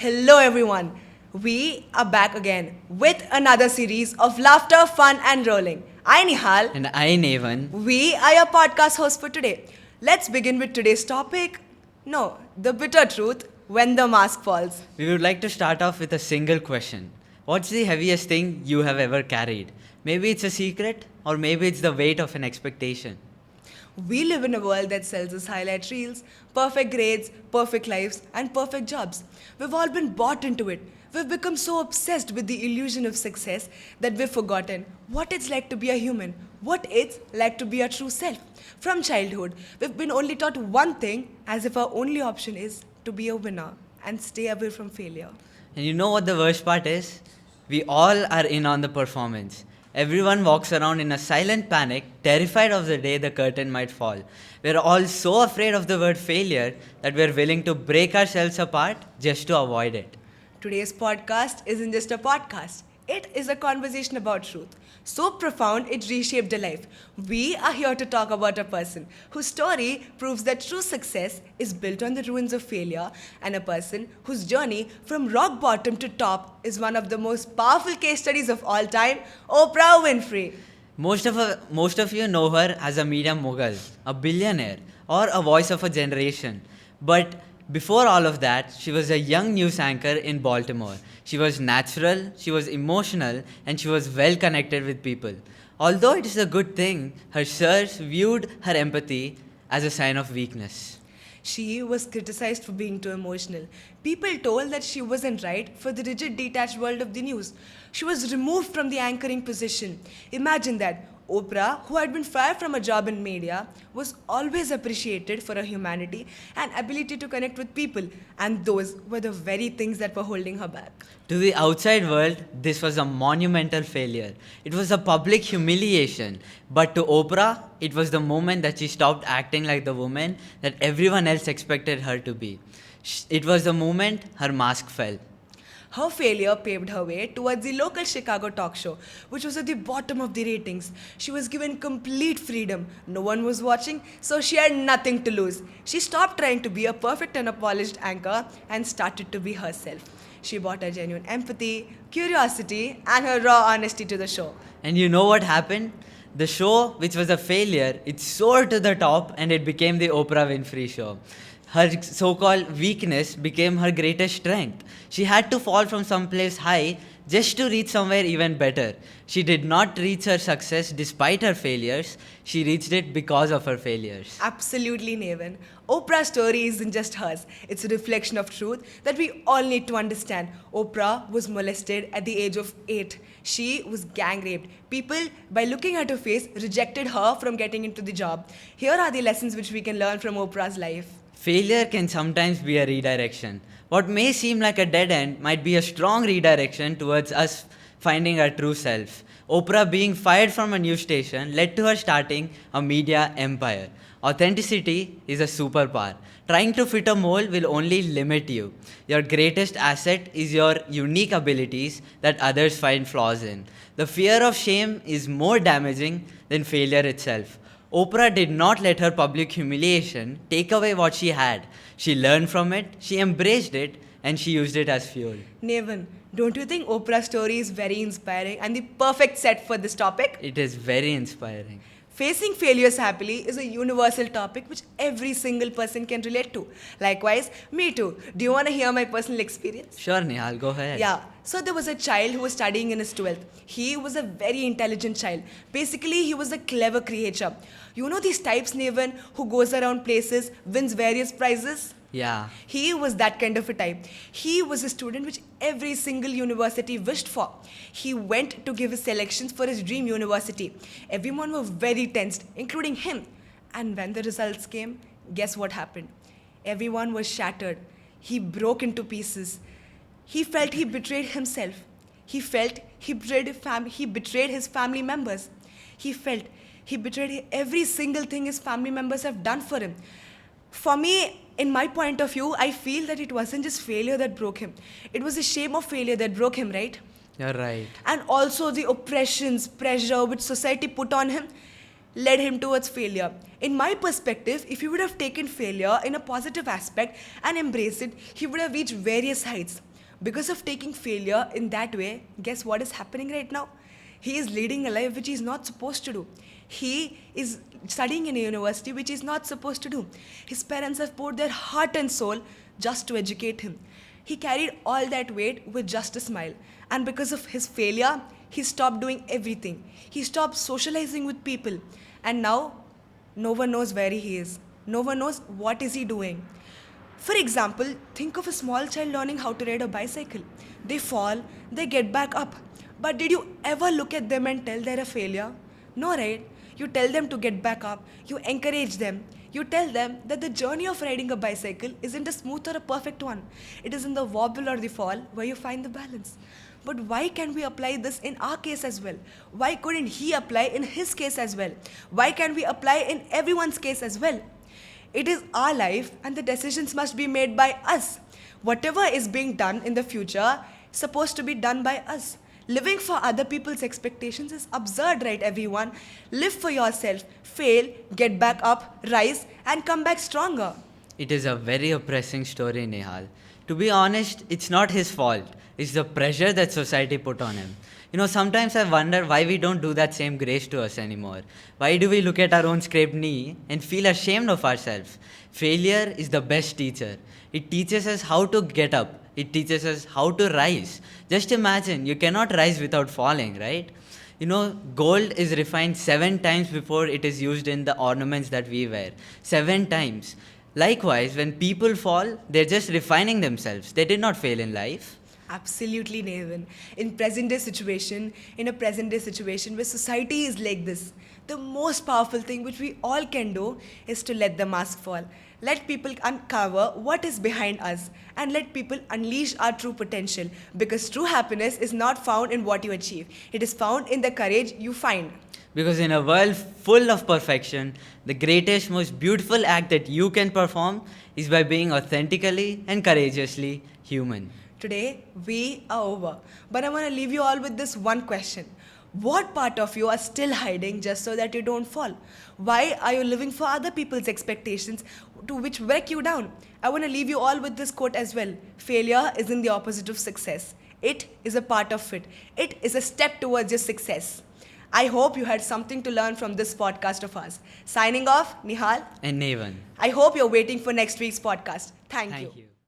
Hello, everyone. We are back again with another series of laughter, fun, and rolling. I Nihal. And I, Nevan. We are your podcast host for today. Let's begin with today's topic. No, the bitter truth when the mask falls. We would like to start off with a single question. What's the heaviest thing you have ever carried? Maybe it's a secret, or maybe it's the weight of an expectation. We live in a world that sells us highlight reels, perfect grades, perfect lives, and perfect jobs. We've all been bought into it. We've become so obsessed with the illusion of success that we've forgotten what it's like to be a human, what it's like to be a true self. From childhood, we've been only taught one thing as if our only option is to be a winner and stay away from failure. And you know what the worst part is? We all are in on the performance. Everyone walks around in a silent panic, terrified of the day the curtain might fall. We're all so afraid of the word failure that we're willing to break ourselves apart just to avoid it. Today's podcast isn't just a podcast, it is a conversation about truth. So profound it reshaped a life. We are here to talk about a person whose story proves that true success is built on the ruins of failure, and a person whose journey from rock bottom to top is one of the most powerful case studies of all time, Oprah Winfrey. Most of you know her as a media mogul, a billionaire, or a voice of a generation. But before all of that, she was a young news anchor in Baltimore. She was natural, she was emotional, and she was well connected with people. Although it is a good thing, her sirs viewed her empathy as a sign of weakness. She was criticized for being too emotional. People told that she wasn't right for the rigid, detached world of the news. She was removed from the anchoring position. Imagine that. Oprah, who had been fired from a job in media, was always appreciated for her humanity and ability to connect with people, and those were the very things that were holding her back. To the outside world, this was a monumental failure. It was a public humiliation. But to Oprah, it was the moment that she stopped acting like the woman that everyone else expected her to be. It was the moment her mask fell. Her failure paved her way towards the local Chicago talk show, which was at the bottom of the ratings. She was given complete freedom. No one was watching, so she had nothing to lose. She stopped trying to be a perfect and a polished anchor and started to be herself. She brought her genuine empathy, curiosity, and her raw honesty to the show. And you know what happened? The show, which was a failure, it soared to the top and it became the Oprah Winfrey Show. Her so-called weakness became her greatest strength. She had to fall from someplace high just to reach somewhere even better. She did not reach her success despite her failures. She reached it because of her failures. Absolutely, Nevan. Oprah's story isn't just hers. It's a reflection of truth that we all need to understand. Oprah was molested at the age of 8. She was gang raped. People, by looking at her face, rejected her from getting into the job. Here are the lessons which we can learn from Oprah's life. Failure can sometimes be a redirection. What may seem like a dead end might be a strong redirection towards us finding our true self. Oprah being fired from a news station led to her starting a media empire. Authenticity is a superpower. Trying to fit a mold will only limit you. Your greatest asset is your unique abilities that others find flaws in. The fear of shame is more damaging than failure itself. Oprah did not let her public humiliation take away what she had. She learned from it, she embraced it, and she used it as fuel. Nevan, don't you think Oprah's story is very inspiring and the perfect set for this topic? It is very inspiring. Facing failures happily is a universal topic which every single person can relate to. Likewise, me too. Do you want to hear my personal experience? Sure, Nihal, go ahead. Yeah. So there was a child who was studying in his 12th. He was a very intelligent child. Basically, he was a clever creature. You know these types, Nevan, who goes around places, wins various prizes? Yeah. He was that kind of a type. He was a student which every single university wished for. He went to give his selections for his dream university. Everyone was very tensed, including him. And when the results came, guess what happened? Everyone was shattered. He broke into pieces. He felt he betrayed himself. He felt he betrayed his family members. He felt he betrayed every single thing his family members have done for him. For me, in my point of view, I feel that it wasn't just failure that broke him. It was the shame of failure that broke him, right? You're right. And also the oppressions, pressure which society put on him led him towards failure. In my perspective, if he would have taken failure in a positive aspect and embraced it, he would have reached various heights. Because of taking failure in that way, guess what is happening right now? He is leading a life which he is not supposed to do. He is studying in a university which he is not supposed to do. His parents have poured their heart and soul just to educate him. He carried all that weight with just a smile. And because of his failure, he stopped doing everything. He stopped socializing with people. And now, no one knows where he is. No one knows what is he doing. For example, think of a small child learning how to ride a bicycle. They fall, they get back up. But did you ever look at them and tell they're a failure? No, right? You tell them to get back up, you encourage them, you tell them that the journey of riding a bicycle isn't a smooth or a perfect one. It is in the wobble or the fall where you find the balance. But why can't we apply this in our case as well? Why couldn't he apply in his case as well? Why can't we apply in everyone's case as well? It is our life and the decisions must be made by us. Whatever is being done in the future is supposed to be done by us. Living for other people's expectations is absurd, right, everyone? Live for yourself, fail, get back up, rise, and come back stronger. It is a very oppressing story, Nehal. To be honest, it's not his fault. It's the pressure that society put on him. Sometimes I wonder why we don't do that same grace to us anymore. Why do we look at our own scraped knee and feel ashamed of ourselves? Failure is the best teacher. It teaches us how to get up. It teaches us how to rise. Just imagine, you cannot rise without falling, right? Gold is refined 7 times before it is used in the ornaments that we wear. 7 times. Likewise, when people fall, they're just refining themselves. They did not fail in life. Absolutely, Nevin. In a present day situation where society is like this, the most powerful thing which we all can do is to let the mask fall. Let people uncover what is behind us and let people unleash our true potential, because true happiness is not found in what you achieve. It is found in the courage you find. Because in a world full of perfection, the greatest, most beautiful act that you can perform is by being authentically and courageously human. Today, we are over. But I want to leave you all with this one question. What part of you are still hiding just so that you don't fall? Why are you living for other people's expectations to which break you down? I want to leave you all with this quote as well. Failure isn't the opposite of success. It is a part of it. It is a step towards your success. I hope you had something to learn from this podcast of ours. Signing off, Nihal. And Nevan. I hope you're waiting for next week's podcast. Thank you.